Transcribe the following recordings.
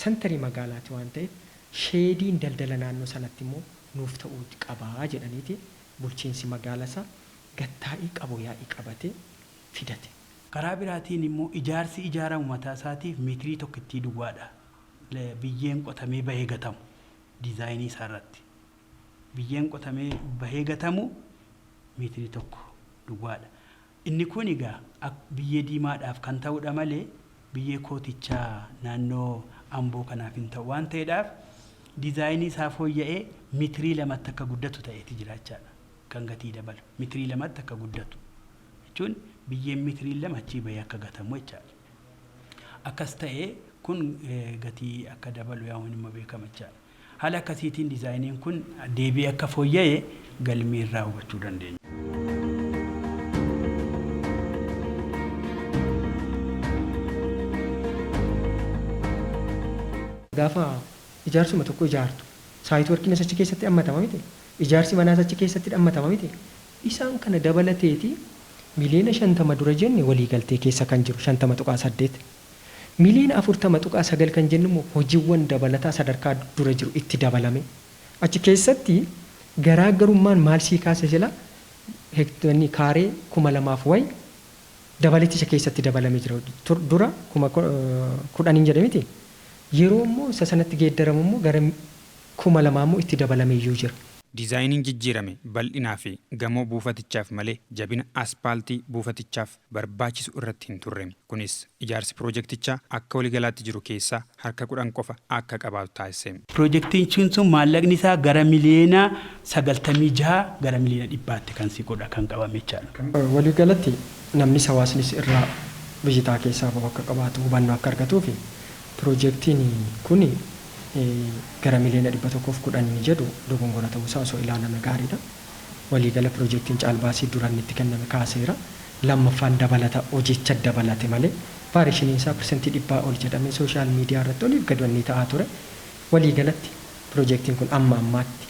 Santarii magaalaati waan ta'eef sheediin daldala naannoo sanatti immoo nuuf ta'uu qabaa jedhaniiti bulchiinsi magaalasaa gattaa'ii qabu yaa'ii qabatee fidate. Karaa biraatiin immoo ijaarsi ijaaramu mataa isaatiif meetirii tokkittii duwwaadha. Biyyeen qotamee bahee gatamu diizaayinii isaa irratti. Biyyeen qotamee bahee gatamu meetirii tokko duwwaadha. Inni kun egaa biyyee diimaadhaaf kan ta'udha malee biyyee kootichaa naannoo Amboo kanaaf hin ta'u waan ta'eedhaaf diizaayinii isaa fooyya'ee meetirii lamatti akka guddatu ta'eeti jiraachaadha. Kan gatii dabalu meetirii lamatti akka guddatu jechuun biyyeen meetirii lama achii bahee akka gatamu jechaadha. Akkas ta'ee kun gatii akka dabalu yaa'uun immoo beekama jechaadha. Haala akkasiitiin diizaayiniin kun deebi'ee akka fooyya'ee galmee irraa hubachuu dandeenya. Gaafa ijaarsuma tokko ijaartu saayitii warqina achi keessatti hammatama miti. Ijaarsi manaa achi keessatti hammatama miti. Isaan kana dabalateeti miliyoona 50 dura jenne walii galtee keessa kan jiru 50.8. Miliyoona 40.9 kan jennu immoo hojiiwwan dabalataa sadarkaa dura jiru itti dabalame. Achi keessatti garaagarummaan maal sii kaase jala hektaarri kaaree 2000 wayi dabalaticha keessatti dabalame jira. Dura 10 jedhamiti. Yeroo immoo isa sanatti geeddaramu immoo gara 2000 immoo itti dabalame iyyuu jira. Diizaayiniin jijjiirame bal'inaa fi gamoo buufatichaaf malee jabina aspaaltii buufatichaaf barbaachisu irratti hin turreme. Kunis ijaarsi piroojektichaa akka waliigalaatti jiru keessaa harka 10 qofa akka qabaatu taasise. Piroojektiin sun maallaqni isaa gara miliyoona 96 gara miliyoona 100tti kan siqudha kan qabame jechaadha. Waliigalatti namni hawaasnis irraa biyyitaa keessaa akka qabaatu hubannoo akka argatuu fi piroojektiin kun gara miliyoona 110 jedhu dogongora ta'uusaa osoo ilaalame gaariidha. Waliigala piroojektiin caalbaasii duraan itti kenname kaaseera. Lammaffaan dabalata hojicha dabalate malee vaarieshiniin isaa % 100 ol jedhamee sooshaal miidiyaa irratti oliif gad wanni ta'aa ture. Waliigalatti piroojektiin kun amma ammaatti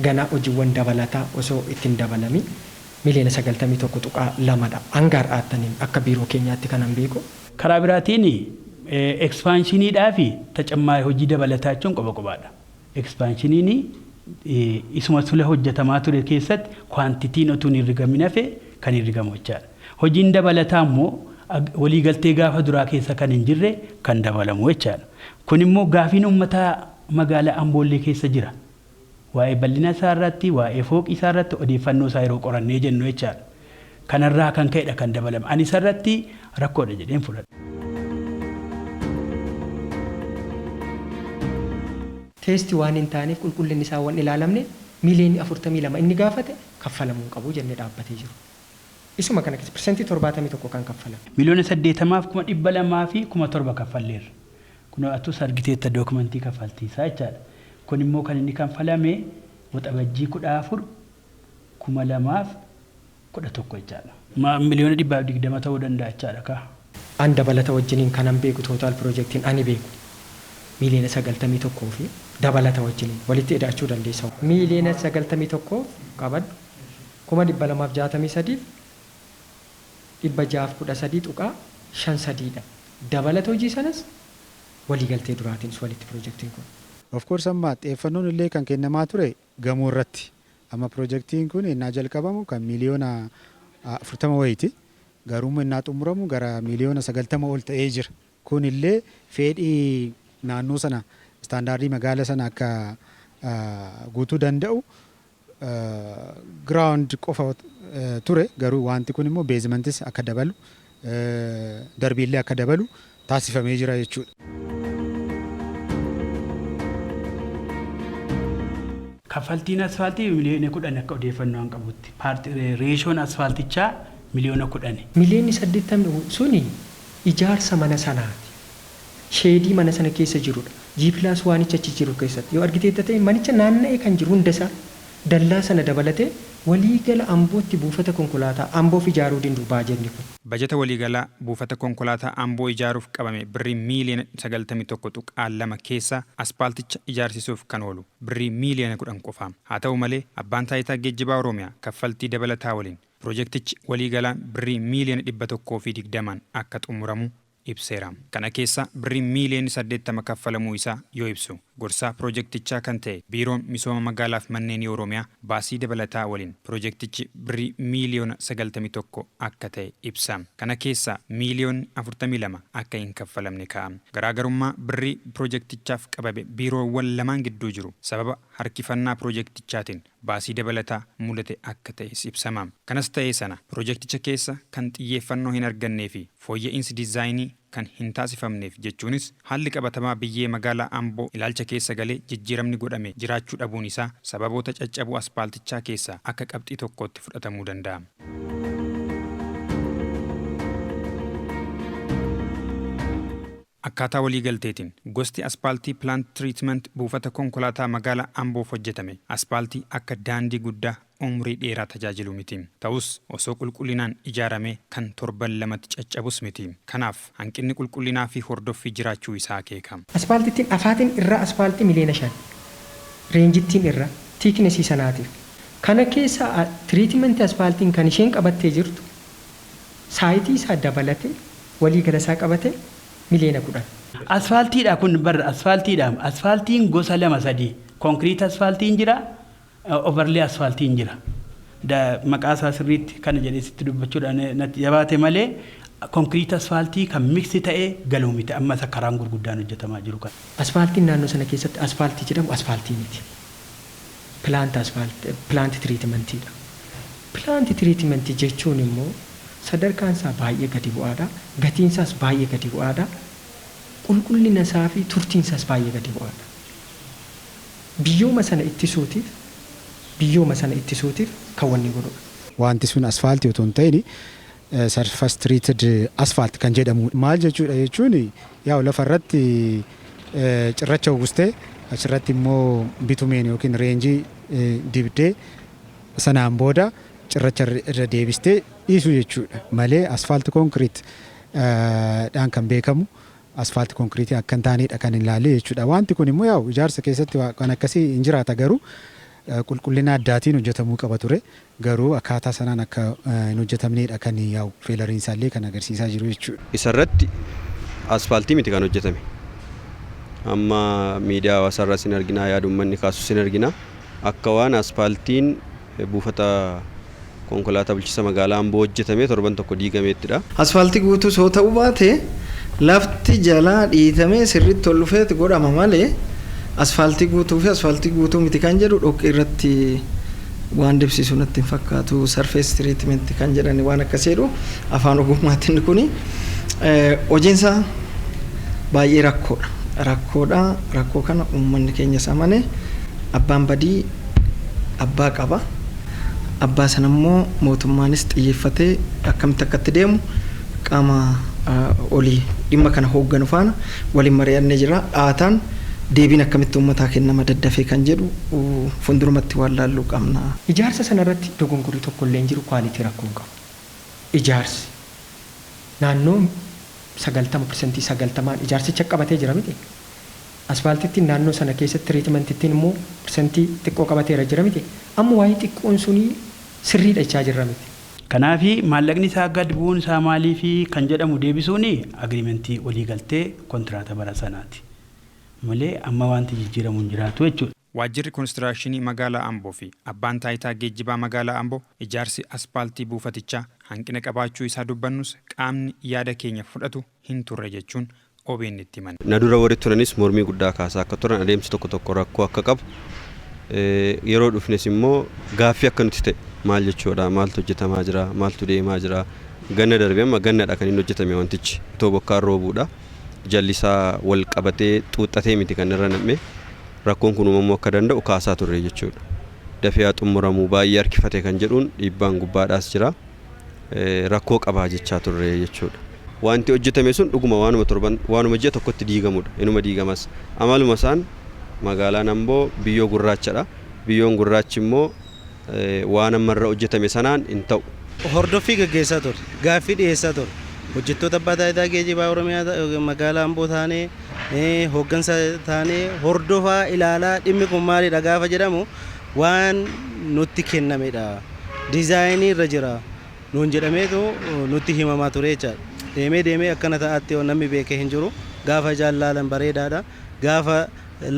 ganaa hojiiwwan dabalataa osoo ittiin dabalami miliyoona 91.2dha. Hanga har'aattaniin akka biiroo keenyaatti kanan beeku. Karaa biraatiin ekspaanshiniidhaa fi tacammaa hojii dabalataa jechuun qoba-qobaadha. Ekspaanshiniin isuma sula hojjetamaa ture keessatti kwaantitiin otuu hin rigamin hafe kan rigamu jechaadha. Hojiin dabalataa immoo waliigaltee gaafa duraa keessa kan hin jirre kan dabalamu jechaadha. Kun immoo gaafiin uummataa magaalaa Amboollee keessa jira. Waa'ee bal'ina isaa irratti, waa'ee fooqii isaa irratti odeeffannoo isaa yeroo qorannee jennu jechaadha. Kanarraa kan ka'edha kan dabalame. Ani isarratti rakkoodha jedheen fudhadha. Teestii waan hin taaneef qulqullinni isaa waan ilaalamne miliyoonni 42 inni gaafate kaffalamuu qabu jennee dhaabbatee jiru. Isuma kana keessa % 71 kan kaffalame. Miliyoona 80,200 fi 7,000 kaffalleerra. Kun atus argiteetta dookumentii kaffaltiisaa jechaadha. Kun immoo kan inni kaffalame waxabajjii 14 2011 jechaadha. Miliyoona 120 ta'uu danda'a jechaadha kaa. An dabalata wajjiniin kanan beeku tootaal piroojektiin ani beeku. Miliyoona 91 fi dabalata wajjiniin walitti hidhachuu dandeessa. Miliyoona 91 qabadhu 263 613.53dha. Dabalata hojii sanas waliigaltee duraatiin walitti piroojektiin kun. Of course amma xiyyeeffannoon illee kan kennamaa ture gamoo irratti. Amma piroojektiin kun innaa jalqabamu kan miliyoona 40 wayiiti. Garuu innaa xumuramu gara miliyoona 90 ol ta'ee jira. Kun illee fedhii naannoo sana istaandaardii magaala sana akka guutuu danda'u giraawundi qofa ture. Garuu wanti kun immoo beezimentis akka dabalu darbiillee akka dabalu taasifamee jira jechuudha. Kaffaltiin asfaaltii miliyoona 10 akka odeeffannoo hin qabutti. Reeshoon asfaaltichaa miliyoona 10. Miliyoonni 80 suni ijaarsa mana sanaati. Sheedii mana sana keessa jirudha. G+ waanicha achi jiru keessatti yoo argiteetta ta'e manicha naanna'ee kan jiru hundasaa dallaa sana dabalatee waliigala Ambootti buufata konkolaataa Amboof ijaaruu danda'u baajenni kun. Bajeta waliigalaa buufata konkolaataa Amboo ijaaruuf qabame birrii miliyoona 91.2 keessa aspaalticha ijaarsisuuf kan oolu birrii miliyoona 10 qofaam. Haa ta'u malee abbaan taayitaa geejjibaa Oromiyaa kaffaltii dabalataa waliin piroojektichi waliigalaa birrii miliyoona 120 akka xumuramu ibseera. Kana keessa birrii miiliyoona 80 kaffalamuu isaa yoo ibsu gorsaa pirojektichaa kan ta'e biiroon misooma magaalaaf manneen Oromiyaa baasii dabalataa waliin pirojektichi birrii miiliyoona 91 akka ta'e ibsa. Kana keessa miiliyoonni 42 akka hin kaffalamne kaa'ame. Garaagarummaa birrii pirojektichaaf qabame biiroowwan lamaan gidduu jiru sababa harkifannaa pirojektichaatiin baasii dabalataa mudate akka ta'es ibsama. Kanas ta'ee sana pirojekticha keessa kan xiyyeeffannoo hin argannee fi fooyya'insi diizaayinii kan hin taasifamneef jechuunis haalli qabatamaa biyyee magaalaa Amboo ilaalcha keessa galee jijjiiramni godhame jiraachuu dhabuun isaa sababoota caccabuu aspaaltichaa keessaa akka qabxii tokkootti fudhatamuu danda'a. Akkaataa waliigalteetiin gosti aspaaltii plant treatment buufata konkolaataa magaalaa Amboof hojjetame aspaaltii akka daandii guddaa umrii dheeraa tajaajilu miti. Ta'us osoo qulqullinaan ijaaramee kan torban lamatti caccabus miti. Kanaaf hanqinni qulqullinaa fi hordoffii jiraachuu isaa akeekama. Aspaaltittiin afaatiin irraa aspaaltii miliyoona 5 reenjittiin irra tiiknesii sanaatiif. Kana keessa tiriitimentii aspaaltiin kan isheen qabattee jirtu saayitii isaa dabalatee waliigala isaa qabatee miliyoona 10. Asfaaltiidha kun barra asfaaltiidha. Asfaaltiin gosa 2-3 konkiriit asfaaltiin jira. Overlay asfaaltiin jira. Maqaa isaa sirriitti kana jedhee sitti dubbachuudhaan natti jabaate malee konkiriit asfaaltii kan miksi ta'ee galuu miti amma isa karaan gurguddaan hojjetamaa jiru kan. Asfaaltiin naannoo sana keessatti asfaaltii jedhamu asfaaltii miti. Pilaanti tiriitimentiidha. Pilaanti tiriitimentii jechuun immoo sadarkaan isaa baay'ee gadi bu'aadha. Gatiin isaas baay'ee gadi bu'aadha. Qulqullina isaa fi turtiin isaas baay'ee gadi bu'aadha. Biyyooma sana ittisuutiif kan wanni godhudha. Wanti sun asfaaltii otoo hin ta'in surface treated asphalt kan jedhamu. Maal jechuudha jechuun yaa lafa irratti cirracha uwwistee achirratti immoo bitumeen yookiin reenjii dibdee sanaan booda cirracha irra deebistee dhiisuu jechuudha. Malee asfaaltii konkiriit dhaan kan beekamu asfaaltii konkiriitii akka hin taanedha kan hin laalle jechuudha. Wanti kun immoo yaa ijaarsa keessatti kan akkasii hin jiraata garuu qulqullina addaatiin hojjetamuu qaba ture garuu akkaataa sanaan akka hin hojjetamnedha kan yaa'u feelariinsaallee kan agarsiisaa jiru jechuudha. Isarratti asfaaltii miti kan hojjetame. Amma miidiyaa hawaasaarraa sin arginaa yaadummanni kaasu sin argina akka waan asfaaltiin buufata konkolaataa bulchiinsa magaalaa Amboo hojjetame torban tokko diigameettidha. Asfaaltii guutuu soo ta'uu baate lafti jalaa dhiitamee sirriitti ol dhufeeti godhama malee asfaaltii guutuu fi asfaaltii guutuu miti kan jedhu dhoqqee irratti waan dibsiisu natti hin fakkaatu. Surface treatment kan jedhani waan akkasiidhu afaan ogummaatiin kuni hojiinsaa baay'ee rakkoodha. Rakkoo kana uummanni keenya samane abbaan badii abbaa qaba. Abbaa sana immoo mootummaanis xiyyeeffatee akkamitti akkatti deemu qaama olii dhimma kana hoogganu faana waliin mari'annee jira. Dhaataan deebiin akkamitti uummataa kennama daddafee kan jedhu fuuldurumatti waan laalluu qabna. Ijaarsa sanarratti dogongorri tokko illee hin jiru kwaalitii rakkoo hin qabu. Ijaarsi naannoo 90% ijaarsicha qabatee jira miti. Asfaaltittiin naannoo sana keessatti tiriitimentittiin immoo persentii xiqqoo qabateera jira miti. Amma waa'ee xiqqoon sunii sirriidha jechaa jirra miti. Kanaafi maallaqni isaa gad bu'uun isaa maalii fi kan jedhamu deebisuun agriimentii waliigaltee kontiraata bara sanaati. Malee amma wanti jijjiiramu hin jiraatu jechuudha. Waajjirri konistirakshinii magaalaa Amboo fi abbaan taayitaa geejjibaa magaalaa Amboo ijaarsi aspaaltii buufatichaa hanqina qabaachuu isaa dubbannus qaamni yaada keenya fudhatu hin turre jechuun OBN itti himan. Na dura warri turanis mormii guddaa kaasaa akka turan adeemsi tokko rakkoo akka qabu yeroo dhufnes immoo gaaffii akka nuti ta'e maal jechuudha maaltu hojjetamaa jira maaltu deemaa jira ganna darbee amma gannadha kan inni hojjetame wantichi itoo bokkaan roobuudha jallisaa wal qabatee xuuxxatee miti kan irra nam'e rakkoon kun uumamuu akka danda'u kaasaa turre jechuudha. Dafee haa xumuramuu baay'ee harkifate kan jedhuun dhiibbaan gubbaadhaas jira rakkoo qabaa jechaa turre jechuudha. Wanti hojjetame sun dhuguma waanuma ji'a tokkotti diigamudha. Inuma diigamas amaluma isaan magaalaan Amboo biyyoo gurraachadha. Biyyoon gurraachi immoo waan ammarra hojjetame sanaan hin ta'u. Hordoffii gaggeessaa ture. Gaaffii dhiyeessaa ture. Hojjettoota abbaa taayitaa geejjibaa Oromiyaa magaalaa Amboo taanee hooggansa taanee hordofaa ilaalaa dhimmi kun maalidha gaafa jedhamu waan nutti kennamedha. Diizaayinii irra jira. Nuun jedhameetu nutti himamaa ture jechaadha. deemee akkana ta'atti yoo namni beekee hin jiru gaafa jaallalan bareedaadha gaafa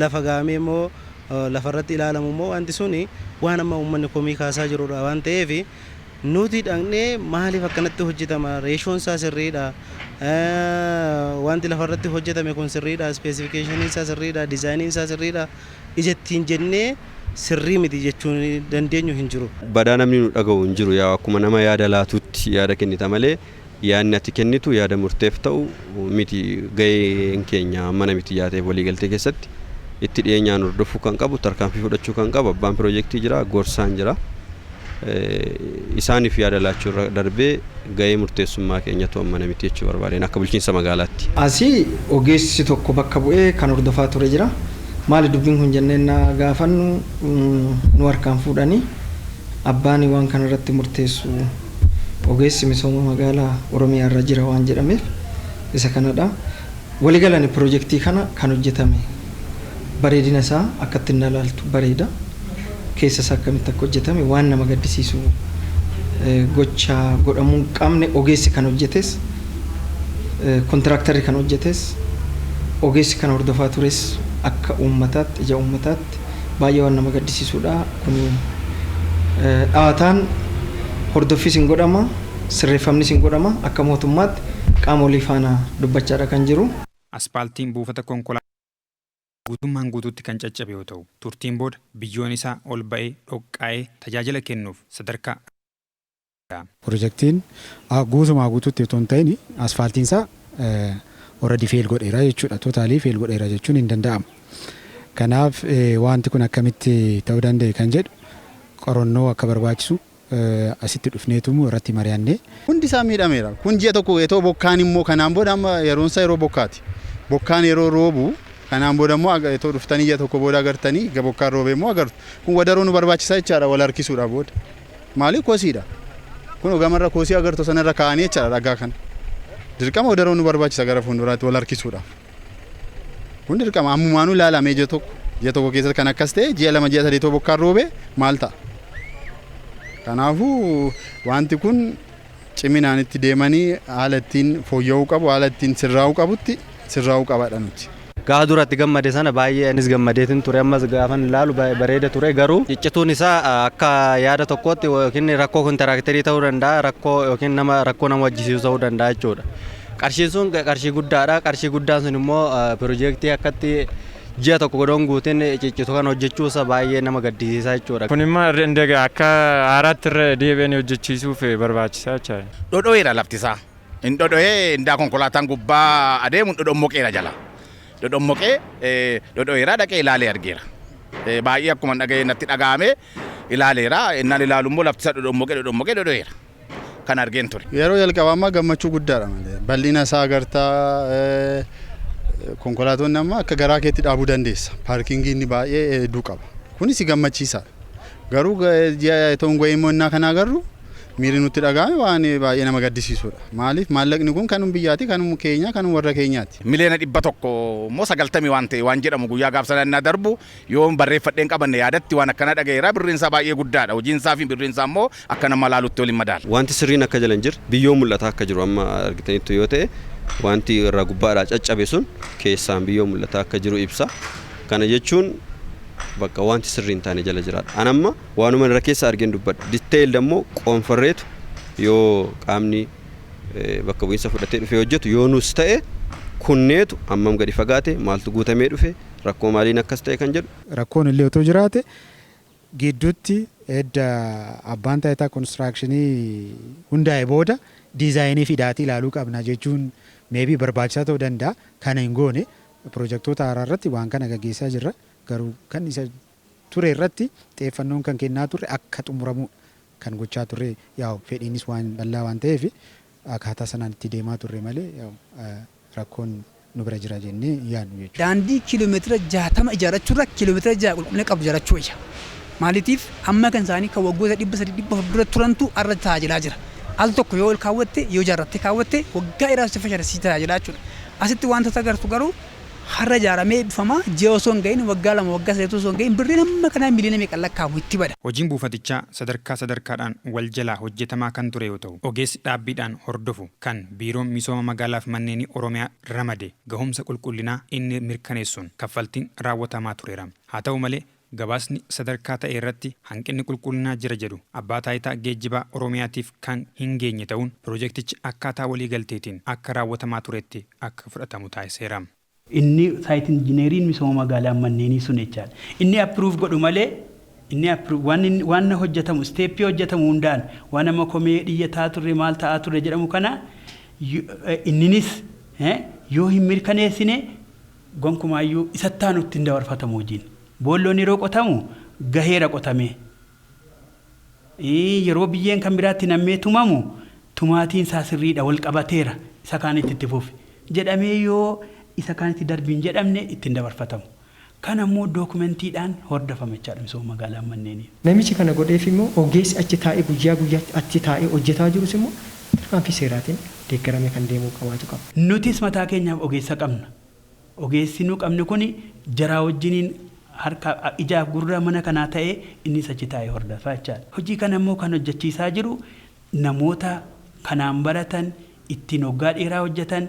lafa gaamee immoo lafarratti ilaalamu immoo wanti suni waan amma uummanni komii kaasaa jirudha waan ta'eef nuti dhaqnee maaliif akkanatti hojjetama reeshoon isaa sirriidha wanti lafarratti hojjetame kun sirriidha specification isaa sirriidha design isaa sirriidha ijattiin jennee sirrii miti jechuun dandeenyu hin jiru. Badaa namni nu dhaga'u hin jiru yaa akkuma nama yaada laatutti yaada kennita malee yaadni ati kennitu yaada murteef ta'u miti gaheen keenya mana miti yaateef waliigaltee keessatti itti dhiyeenyaan hordofuu kan qabu tarkaanfii fudhachuu kan qabu abbaan piroojeektii jira gorsaan jira isaaniif yaada laachuu irra darbee gahee murteessummaa keenyatu mana miti jechuu barbaadeen akka bulchiinsa magaalaatti. Asii ogeessi tokko bakka bu'ee kan hordofaa ture jira. Maali dubbiin kun jenneen gaafannu nu harkaan fuudhanii abbaan waan kana irratti murteessu ogeessi misooma magaalaa Oromiyaa irra jira waan jedhameef isa kanadha. Waliigalaan piroojeektii kana kan hojjetame bareedina isaa akkatti inni ilaaltu bareeda. Keessa isaa akkamitti akka hojjetame waan nama gaddisiisu gocha godhamuu hin qabne ogeessi kan hojjetes kontiraaktarri kan hojjetes ogeessi kan hordofaa tures akka uummataatti ija uummataatti baay'ee waan nama gaddisiisudha. Kun dhaawataan hordoffiis hin godhama sirreeffamnis hin godhama akka mootummaatti qaamolee faana dubbachaadha kan jiru. Aspaaltiin buufata konkolaataa guutummaan guutuutti kan caccabe yoo ta'u turtiin booda biyyoon isaa ol ba'ee dhoqqaa'ee tajaajila kennuuf sadarkaa. Piroojeektiin guutumaa guutuutti otoo hin ta'in asfaaltiin isaa already fail godheera jechuudha. Totaalii fail godheera jechuun hin danda'amu. Kanaaf wanti kun akkamitti ta'uu danda'e kan jedhu qorannoo akka barbaachisu asitti dhufneetumu irratti mari'annee. Hundi isaa miidhameera. Kun ji'a tokko etoo bokkaan immoo kanaan booda amma yeroon isaa yeroo bokkaati. Bokkaan yeroo roobu kanaan booda immoo etoo dhuftanii ji'a tokko booda agartanii bokkaan roobee immoo agartu. Kun wadaroo nu barbaachisaa jechaadha wal harkisuudha booda. Maaliif koosiidha? Kun gamarra koosii agartu sanarra kaa'anii jechaadha dhagaa kana. Dirqama wadaroo nu barbaachisa gara fuulduraatti wal harkisuudhaaf. Kun dirqama ammumaanuu ilaalamee ji'a tokko keessatti kan akkas ta'e ji'a 2 ji'a 3 bokkaan roobee maal ta'a? Kanaafuu wanti kun ciminaan itti deemanii haala ittiin fooyya'uu qabu haala ittiin sirraa'uu qabutti sirraa'uu qabaadha nuti. Gaafa duratti gammade sana baay'ee anis gammadeetin ture ammas gaafan ilaalu bareeda ture garuu ciccituun isaa akka yaada tokkootti yookiin rakkoo kontiraaktarii ta'uu danda'a rakkoo yookiin rakkoo nama wajjisiisu ta'uu danda'a jechuudha. Qarshiin sun qarshii guddaadha. Qarshii guddaan sun immoo piroojeektii akkatti ji'a tokko godhoon guutiin ciccitu kan hojjechuu isaa baay'ee nama gaddisiisaa jechuudha. Kun immoo akka haaraatti irra deebi'anii hojjechiisuuf barbaachisaa jechaadha. Dhodhoo'eera lafti isaa. Hin dhodhoo'ee indaa konkolaataan gubbaa adeemu dhodhommoqeera jala. Dhodhoo'eera dhaqee ilaalee argeera. Baay'ee akkuma dhaga'ee natti dhaga'ame ilaaleera. Innaan ilaalu immoo lafti isaa dhodhommoqeera. Kan argeen ture. Yeroo jalqabaa ammaa gammachuu guddaadha malee. Bal'ina isaa agartaa konkolaatonni amma akka garaa keetti dhaabuu dandeessa. Paarkingii inni baay'ee hedduu qaba. Kunis gammachiisaadha. Garuu ji'a toon go'ee immoo innaa kana agarru miirri nutti dhaga'ame waan baay'ee nama gaddisiisudha. Maaliif maallaqni kun kanuma biyyaati kanuma keenya kanuma warra keenyaati. Miliyoona 100 immoo 90 waan ta'e waan jedhamu guyyaa gaafsanannaa darbu yoo barreeffadheen qabanne yaadatti waan akkana dhaga'eera birriin isaa baay'ee guddaadha. Hojiin isaa fi birriin isaa immoo akka nama laalutti waliin madaala. Wanti sirriin akka jala hin jirre biyyoo mul'ataa akka jiru amma argitanitti yoo ta'e wanti irraa gubbaadhaa caccabe sun keessaan biyyoo mul'ataa akka jiru ibsa. Kana jechuun bakka wanti sirriin taane jala jiraadha. Anamma waanuma irra keessa argeen dubbadha. Diteeyil immoo qoonfarreetu yoo qaamni bakka bu'iinsa fudhatee dhufee hojjetu yoo nus ta'e kunneetu hammam gadi fagaate maaltu guutamee dhufe rakkoo maaliin akkas ta'e kan jedhu. Rakkoon illee otoo jiraate gidduutti edda abbaan taayitaa konistiraakshanii hundaa'e booda diizaayinii fi daatii ilaaluu qabna jechuun meebii barbaachisaa ta'uu danda'a. Kana hin goone piroojeektoota haaraa irratti waan kana gaggeessaa jirra. Garuu kan isa ture irratti xiyyeeffannoon kan kennaa turre akka xumuramu kan gochaa turre yaa'u fedhiinis waan bal'aa waan ta'eef akkaataa sanaan itti deemaa turre malee rakkoon nu bira jira jennee yaadnu jechuudha. Daandii kiiloomeetira 60 ijaarrachuurra kiiloomeetira 6 qulqullina qabu ijaarrachuu wayya. Maaliitiif amma kan isaanii kan waggoota 300 dura turantu irra tajaajilaa jira. Al tokko yoo ol kaawwatte yoo ijaarratte kaawwatte waggaa dheeraaf si tajaajilaa jechuudha. Asitti wantoota agartu garuu har'a ijaaramee eebbifamaa ji'a osoo hin gahin waggaa 2 waggaa 3 osoo hin gahin birrii nama kanaa miliyoona meeqa lakkaa'amu itti bada. Hojiin buufatichaa sadarkaadhaan wal jalaa hojjetamaa kan ture yoo ta'u, ogeessi dhaabbiidhaan hordofu kan biiroon misooma magaalaaf manneenii Oromiyaa ramade gahumsa qulqullinaa inni mirkaneessuun kaffaltiin raawwatamaa tureera. Haa ta'u malee gabaasni sadarkaa ta'e irratti hanqinni qulqullinaa jira jedhu abbaa taayitaa geejjibaa Oromiyaatiif kan hin geenye ta'uun piroojeektichi akkaataa waliigalteetiin akka raawwatamaa turetti akka fudhatamu taasiseera. Inni saayit injineeriin misooma magaalaa manneenii sun jechaadha. Inni approve godhu malee inni approve waan hojjetamu steeppii hojjetamu hundaan waan amma komee dhiyyataa turre maal ta'aa turre jedhamu kana inninis yoo hin mirkaneessine gonkumaayyuu isatti aanutti hin dabarfatamu hojiin. Boolloon yeroo qotamu gaheera qotame. Yeroo biyyeen kan biraatti nammee tumamu tumaatiin isaa sirriidha wal qabateera isa kaanitti itti fufi jedhamee yoo isa kaanitti darbiin jedhamne ittiin dabarfatamu. Kan ammoo dookumentiidhaan hordofama jechaadha misooma magaalaa manneenii. Namichi kana godheef immoo ogeessi achi taa'ee guyyaa guyyaatti achi taa'ee hojjetaa jirus immoo tarkaanfii seeraatiin deeggaramee kan deemuu qabaatu qaba. Nutis mataa keenyaaf ogeessa qabna. Ogeessi nu qabnu kuni jaraa wajjiniin harka ijaaf gurra mana kanaa ta'ee innis achi taa'ee hordofaa jechaadha. Hojii kana immoo kan hojjechiisaa jiru namoota kanaan baratan ittiin waggaa dheeraa hojjetan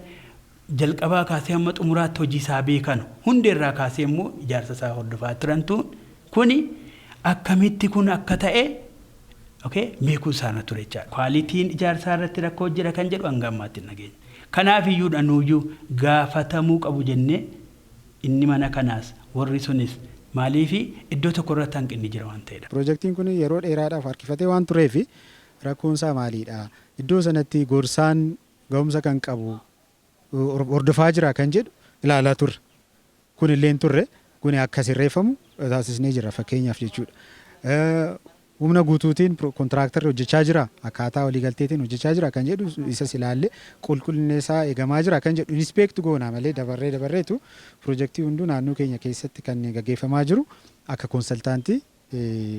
jalqabaa kaasee hamma xumuraatti hojii isaa beekan hundeerraa kaasee immoo ijaarsa isaa hordofaa turantu kuni akkamitti kun akka ta'e beekuu isaana ture jechaadha. Kwaalitiin ijaarsaa irratti rakkoo jira kan jedhu hanga ammaatti hin dhageenye. Kanaaf iyyuu dhanuuyyuu gaafatamuu qabu jennee inni mana kanaas warri sunis maaliifi iddoo tokko irratti hanqinni jira waan ta'edha. Piroojeektiin kun yeroo dheeraadhaaf harkifatee waan tureef rakkoon isaa maalidha? Iddoo sanatti gorsaan gahumsa kan qabu hordofaa jira kan jedhu ilaalaa turre. Kun illee turre kun akka sirreeffamu taasisnee jira fakkeenyaaf jechuudha. Humna guutuutiin kontiraaktarri hojjechaa jira akkaataa waliigalteetiin hojjechaa jira kan jedhu isas ilaalle qulqullinni isaa eegamaa jira kan jedhu inspeektu goona malee dabarreetu piroojeektii hunduu naannoo keenya keessatti kan gaggeeffamaa jiru akka konsaltaantii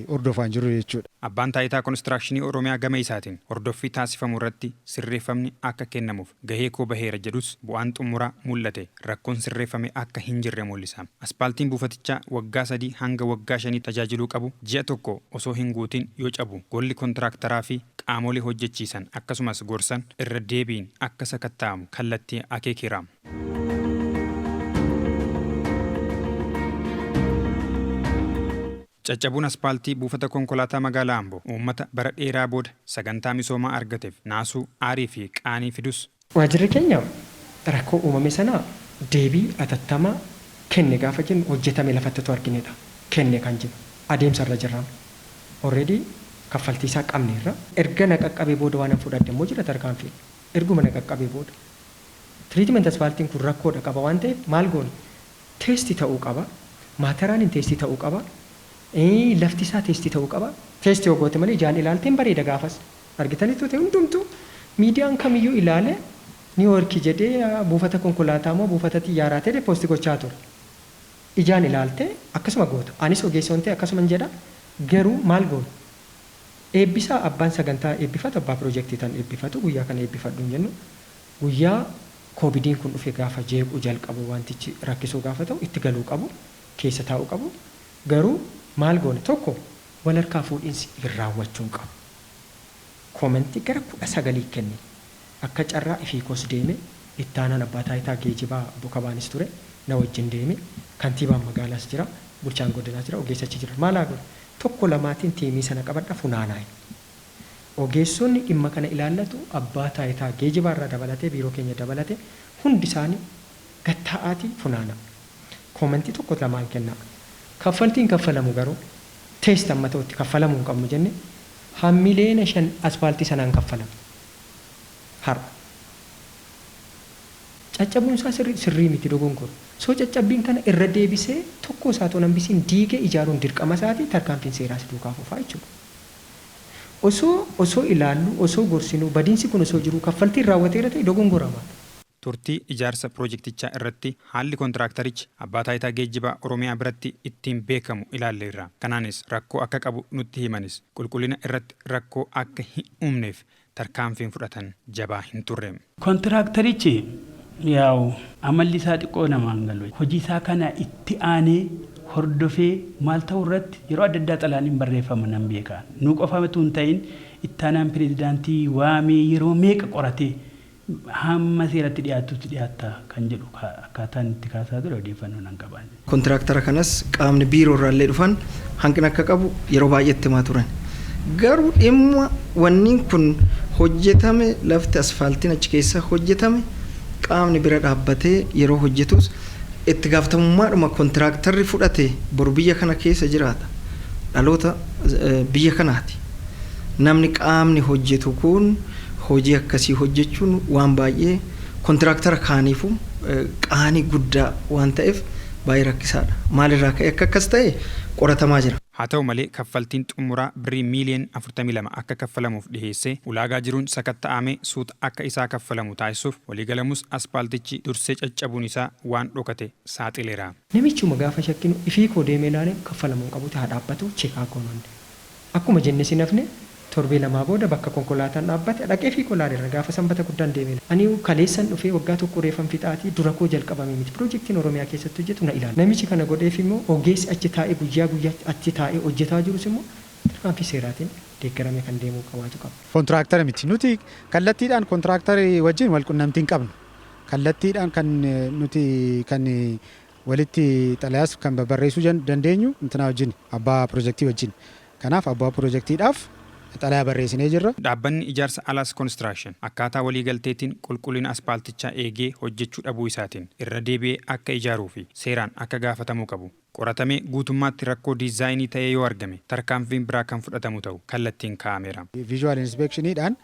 hordofaa jiru jechuudha. Abbaan taayitaa konistirakshinii Oromiyaa gama isaatiin hordoffii taasifamu irratti sirreeffamni akka kennamuuf gahee koo baheera jedhus bu'aan xumuraa mul'ate rakkoon sirreeffame akka hin jirre mul'isa. Aspaaltiin buufatichaa waggaa 3 hanga waggaa 5 tajaajiluu qabu ji'a tokko osoo hin guutin yoo cabu golli kontiraaktaraa fi qaamolee hojjechiisan akkasumas gorsan irra deebiin akka sakatta'amu kallattii akeekeera. Caccabuun aspaaltii buufata konkolaataa magaalaa Amboo uummata bara dheeraa booda sagantaa misoomaa argateef naasuu aarii fi qaanii fidus. Waajirri keenya rakkoo uumame sana deebii atattamaa kenne gaafa jennu hojjetame lafattatu arginedha. Kenne kan jennu adeemsa irra jirra. Already kaffaltii isaa qabneerra. Erga na qaqqabee booda waan fudhadhe immoo jira tarkaanfii. Erguma na qaqqabee booda. Tiriitimenti aspaaltiin kun rakkoodha qaba waan ta'eef maal goone? Teestii ta'uu qaba. Maateraan teestii ta'uu qaba. Lafti isaa teestii ta'uu qaba. Teestii hogoote malee ijaan ilaalteen bareeda gaafas. Argitanitti ta'e hundumtuu miidiyaan kamiyyuu ilaale Niiwoorkii jedhee buufata konkolaataa moo buufata xiyyaaraa ta'e poostii gochaa ture. Ijaan ilaalte akkasuma goota. Anis ogeessoon ta'e akkasuma jedha. Garuu maal goona? Eebbisaa abbaan sagantaa eebbifatu abbaa piroojeektii tan eebbifatu guyyaa kana eebbifadhu hin jennu. Guyyaa koovidiin kun dhufe gaafa jeequu jalqabu wantichi rakkisuu gaafa ta'u itti galuu qabu keessa taa'uu qabu. Garuu maal goone tokko wal harkaa fuudhinsi hin raawwachuun qabu. Koomentii gara 19 kenne akka carraa ifiikoos deeme ittaanaan abbaa taayitaa geejibaa buka baanis ture na wajjin deeme kantiibaan magaalaas jira bulchaan godinaas jira ogeessachi jira maal haa godhe tokko lamaatiin tiimii sana qabadha funaanaa. Ogeessonni dhimma kana ilaallatu abbaa taayitaa geejibaa irraa dabalatee biiroo keenya dabalatee hundi isaanii gatta'aatii funaana. Koomentii tokko lamaan kennaa. Kaffaltiin kaffalamu garuu teestii amma ta'utti kaffalamuu hin qabnu jenne hammileena 5 aspaaltii sanaan kaffalamu. Har'a. Caccabuun isaa sirrii miti dogongoru. Soo caccabbiin kana irra deebisee tokko isaa toon hambisiin diigee ijaaruun dirqama isaatii tarkaanfiin seeraas duukaa fufaa jechuudha. Osoo ilaallu osoo gorsinuu badiinsi kun osoo jiru kaffaltiin raawwateera ta'e dogongoramaadha. Turtii ijaarsa piroojeektichaa irratti haalli kontiraaktarichi abbaa taayitaa geejjibaa Oromiyaa biratti ittiin beekamu ilaalleerra. Kanaanis rakkoo akka qabu nutti himanis qulqullina irratti rakkoo akka hin uumneef tarkaanfiin fudhatan jabaa hin turre. Kontiraaktarichi Yaa'u amalli isaa xiqqoo namaan galu. Hojii isaa kana itti aanee hordofee maal ta'u irratti yeroo adda addaa xalaaliin barreeffama nan beekaa. Nu qofatu hin ta'in ittaanaan pirezidaantii waamee yeroo meeqa qoratee hamma seeratti dhiyaatutti dhiyaatta kan jedhu akkaataan itti kaasaa ture odeeffannoo nan qabaan. Kontiraaktara kanas qaamni biiroo irraallee dhufan hanqina akka qabu yeroo baay'eetti himaa turan. Garuu dhimma wanni kun hojjetame lafti asfaaltiin achi keessa hojjetame qaamni bira dhaabbatee yeroo hojjetus itti gaafatamummaadhuma kontiraaktarri fudhate boru biyya kana keessa jiraata. Dhaloota biyya kanaati. Namni qaamni hojjetu kun hojii akkasii hojjechuun waan baay'ee kontiraaktara kaaniifu qaanii guddaa waan ta'eef baay'ee rakkisaadha. Maalirraa ka'e akka akkas ta'e qoratamaa jira. Haa ta'u malee kaffaltiin xumuraa birrii miiliyoona 42 akka kaffalamuuf dhiheessee ulaagaa jiruun sakatta'amee suuta akka isaa kaffalamu taasisuuf waliigalamus aspaaltichi dursee caccabuun isaa waan dhokate saaxileera. Namichuma gaafa shakkinu ifii koo deemee ilaalee kaffalamuu qabutti haa dhaabbatu cheekaa goonoon. Akkuma jenne sinafne torbee lamaa booda bakka konkolaataan dhaabbate dhaqee fi kolaareera gaafa sanbata guddaan deemee. Ani kaleessan dhufee waggaa tokko reeffan fixaatii dura koo jalqabame miti. Piroojeektiin Oromiyaa keessatti hojjetu na ilaala. Namichi kana godheef immoo ogeessi achi taa'ee guyyaa achi taa'ee hojjetaa jirus immoo tarkaanfii seeraatiin deeggaramee kan deemuu qabaatu qaba. Kontiraaktara miti nuti kallattiidhaan kontiraaktara wajjin wal qunnamtii hin qabnu. Kallattiidhaan kan nuti kan walitti xalayaas kan barreessuu dandeenyu intina wajjin abbaa piroojeektii wajjin. Kanaaf abbaa piroojeektiidhaaf xalayaa barreessinee jirra. Dhaabbanni ijaarsa Alas Construction akkaataa waliigalteetiin qulqullina aspaaltichaa eegee hojjechuu dhabuu isaatiin irra deebi'ee akka ijaaruu fi seeraan akka gaafatamuu qabu qoratamee guutummaatti rakkoo diizaayinii ta'ee yoo argame tarkaanfiin biraa kan fudhatamu ta'u kallattiin kaa'ameera. Visual inspectioniidhaan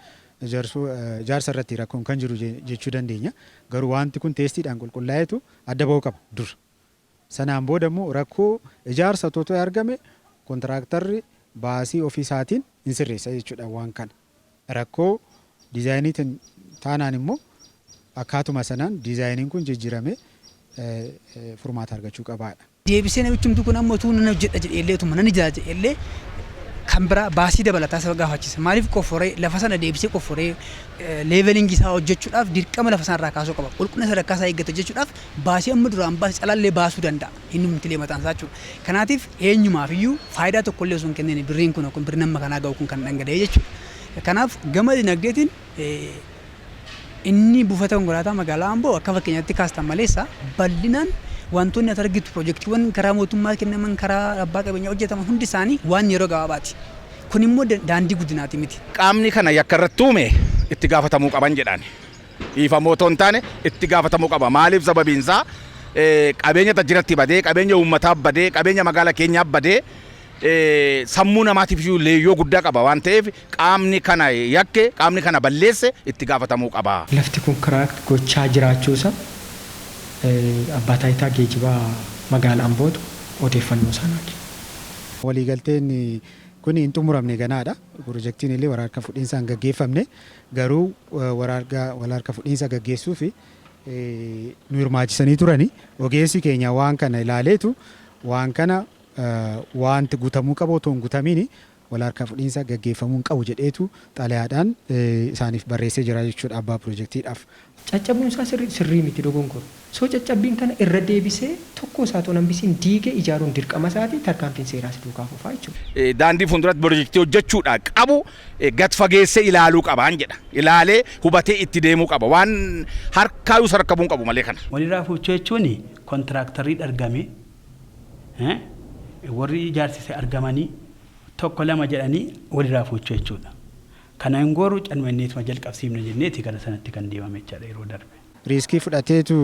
ijaarsa irratti rakkoon kan jiru jechuu dandeenya. Garuu wanti kun teestiidhaan qulqullaa'eetu adda ba'uu qaba dura. Sanaan booda immoo rakkoo ijaarsa totoo argame kontiraaktarri baasii ofii isaatiin hin sirreessa jechuudha waan kana. Rakkoo diizaayiniitiin taanaan immoo akkaatuma sanaan diizaayiniin kun jijjiiramee furmaata argachuu qabaadha. Deebisee namichumtu kun ammoo tuun nan hojjedha jedhee tuma nan ijaaja jedhee kan biraa baasii dabalataa saba gaafachisa. Maaliif qofforee lafa sana deebisee qofforee leevelingii isaa hojjechuudhaaf dirqama lafa sanarraa kaasuu qaba. Qulqullina sadarkaa isaa eeggate jechuudhaaf baasii amma duraan baasii calaallee baasuu danda'a. Inni mumtilee mataan isaa jechuudha. Kanaatiif eenyumaaf iyyuu faayidaa tokkollee osoo hin kennine birriin kun birri nama kanaa ga'u kun kan dhangala'ee jechuudha. Kanaaf gama dinagdeetiin inni buufata konkolaataa magaalaa Amboo akka fakkeenyaatti kaastan maleessa bal'inaan wantoonni ati argitu piroojeektiiwwan karaa mootummaa kennaman karaa abbaa qabeenyaa hojjetaman hundi isaanii waan yeroo gabaabaati. Kun immoo daandii guddinaati miti. Qaamni kana yakka irratti uume itti gaafatamuu qaban jedhaan. Dhiifamoo otoo hin taane itti gaafatamuu qaba. Maaliif sababiinsaa qabeenya tajjiratti badee, qabeenya uummataa badee, qabeenya magaalaa keenyaa badee sammuu namaatiif iyyuu leeyyoo guddaa qaba waan ta'eef qaamni kana yakke, qaamni kana balleesse itti gaafatamuu qaba. Lafti kun karaa gochaa jiraachuusa abbaa taayitaa geejjibaa magaalaa Ambootu odeeffannoo sanaati. Waliigalteen kun hin xumuramne ganaadha. Piroojeektiin illee waraarka fudhiinsaan gaggeeffamne garuu waraarka fudhiinsa gaggeessuuf nu hirmaachisanii turani. Ogeessi keenya waan kana ilaaleetu waan kana wanti guutamuu qabu otoo hin guutamiin waraarka fudhiinsa gaggeeffamuu hin qabu jedheetu xalayaadhaan isaaniif barreessee jira jechuudha abbaa piroojeektiidhaaf. Caccabuun isaa sirrii miti dogongoru. Soo caccabbiin kana irra deebisee tokko isaa toon hambisiin diigee ijaaruun dirqama isaati tarkaanfiin seeraas duukaa fufaa jechuudha. Daandii fuulduratti piroojeektii hojjechuudha qabu gad fageessee ilaaluu qabaan jedha. Ilaalee hubatee itti deemuu qaba. Waan harkaayyuu sarkabuu qabu malee kana. Walirraa fuuchuu jechuun kontiraaktarii argame warri ijaarsise argamanii tokko lama jedhanii walirraa fuuchuu jechuudha. Kana hin gooru calmanneetuma jalqabsiifne jenneeti kana sanatti kan deemame jechaadha yeroo darbe. Riiskii fudhateetu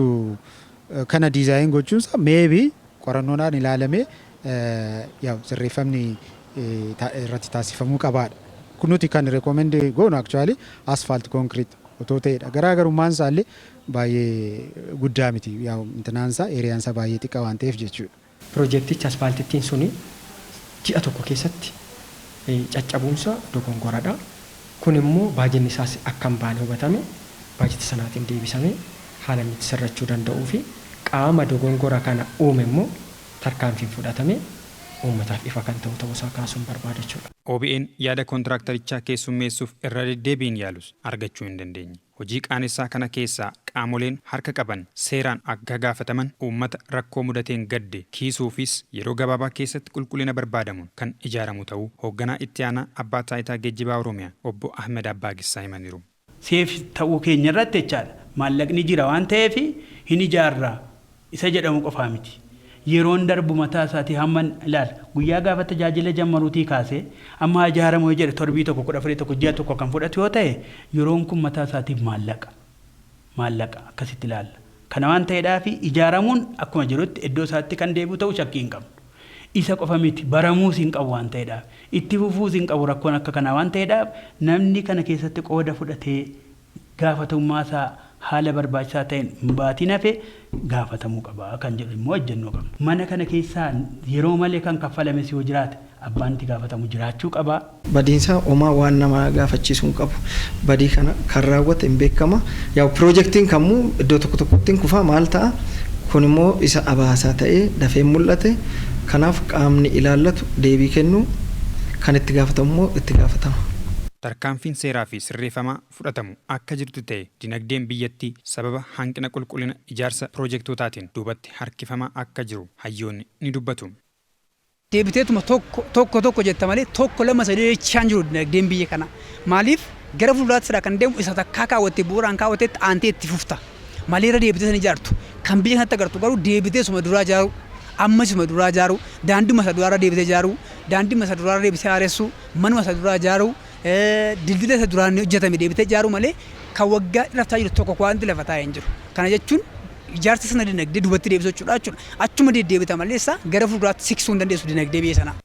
kana diizaayin gochuunsa meebii qorannoodhaan ilaalamee sirreeffamni irratti taasifamuu qabaadha. Kun nuti kan reekoomendii goonu akchuwaali asfaalt konkiriit otoo ta'edha. Garaagarummaan isaallee baay'ee guddaa miti. Intinaansaa eeriyaansaa baay'ee xiqqaa waan ta'eef jechuudha. Piroojeektichi asfaaltittiin suni ji'a tokko keessatti caccabuunsa dogongoradha. Kun immoo baajinni isaas akka hin baane hubatame baajata sanaatiin deebisamee haala inni sirrachuu danda'uu fi qaama dogongora kana uume immoo tarkaanfiin fudhatamee uummataaf ifa kan ta'uusaa kaasuun barbaada jechuudha. OBN yaada kontiraaktarichaa keessummeessuuf irra deddeebiin yaalus argachuu hin dandeenye. hojii qaanessaa kana keessaa qaamoleen harka qaban seeraan akka gaafataman uummata rakkoo mudateen gadde kiisuufis yeroo gabaabaa keessatti qulqullina barbaadamuun kan ijaaramu ta'uu hoogganaa itti aanaa abbaa taayitaa geejjibaa Oromiyaa obbo Ahmed Abbaagissaa himaniiru. Seef ta'uu keenya irratti jechaadha. Maallaqni jira waan ta'eef hin ijaarraa isa jedhamu qofaa miti. Yeroon darbu mataa isaatii hamman ilaal guyyaa gaafa tajaajila jammaruutii kaasee amma ijaaramu jedhe torbii tokko 14 ji'a tokko kan fudhatu yoo ta'e yeroon kun mataa isaatiif maallaqa akkasitti ilaalla. Kana waan ta'eedhaaf ijaaramuun akkuma jirutti iddoo isaatti kan deebi'u ta'uu shakkii hin qabnu. Isa qofa miti baramuus hin qabu waan ta'eedhaaf itti fufuus hin qabu rakkoon akka kanaa waan ta'eedhaaf namni kana keessatti qooda fudhatee gaafatamummaa isaa haala barbaachisaa ta'een baatiin hafe gaafatamuu qaba kan jedhu immoo ejjennoo qabna. Mana kana keessaa yeroo malee kan kaffalames yoo jiraate abbaan itti gaafatamu jiraachuu qaba. Badiinsaa homaa waan nama gaafachiisuu hin qabu. Badii kana kan raawwate hin beekama. Yaa piroojeektiin kamuu iddoo tokko tokkotti kufaa maal ta'a? Kun immoo isa abaasaa ta'ee dafee mul'ate. Kanaaf qaamni ilaallatu deebii kennu kan itti gaafatamu immoo itti gaafatama. Tarkaanfiin seeraa fi sirreeffamaa fudhatamu akka jirtu ta'e dinagdeen biyyattii sababa hanqina qulqullina ijaarsa piroojektotaatiin duubatti harkifamaa akka jiru hayyoonni ni dubbatu. Deebiteetuma tokko jetta malee tokko lama sadii jechaan jiru dinagdeen biyya kana. Maaliif gara fuulduraatti kan deemu isa takkaa kaawwattee bu'uuraan kaawwattee aantee itti fufta. Malee irra deebitee san ijaartu. Kan biyya kanatti agartu garuu deebitee suma duraa ijaaru. Ammas suma duraa ijaaru. Daandii masa duraa deebitee ijaaru. Daandii masa duraa deebitee haaressu. Manuma masa duraa ijaaru. Dildila isa duraan hojjetame deebitee ijaaru malee kan waggaa irratti jiru tokko wanti lafa taa'ee hin jiru. Kana jechuun ijaarsa sana dinagdee duubatti deebisuu jechuudha. Achuma deddeebita malee gara fuulduraatti siqsuu hin dandeessu dinagdee biyya sanaa.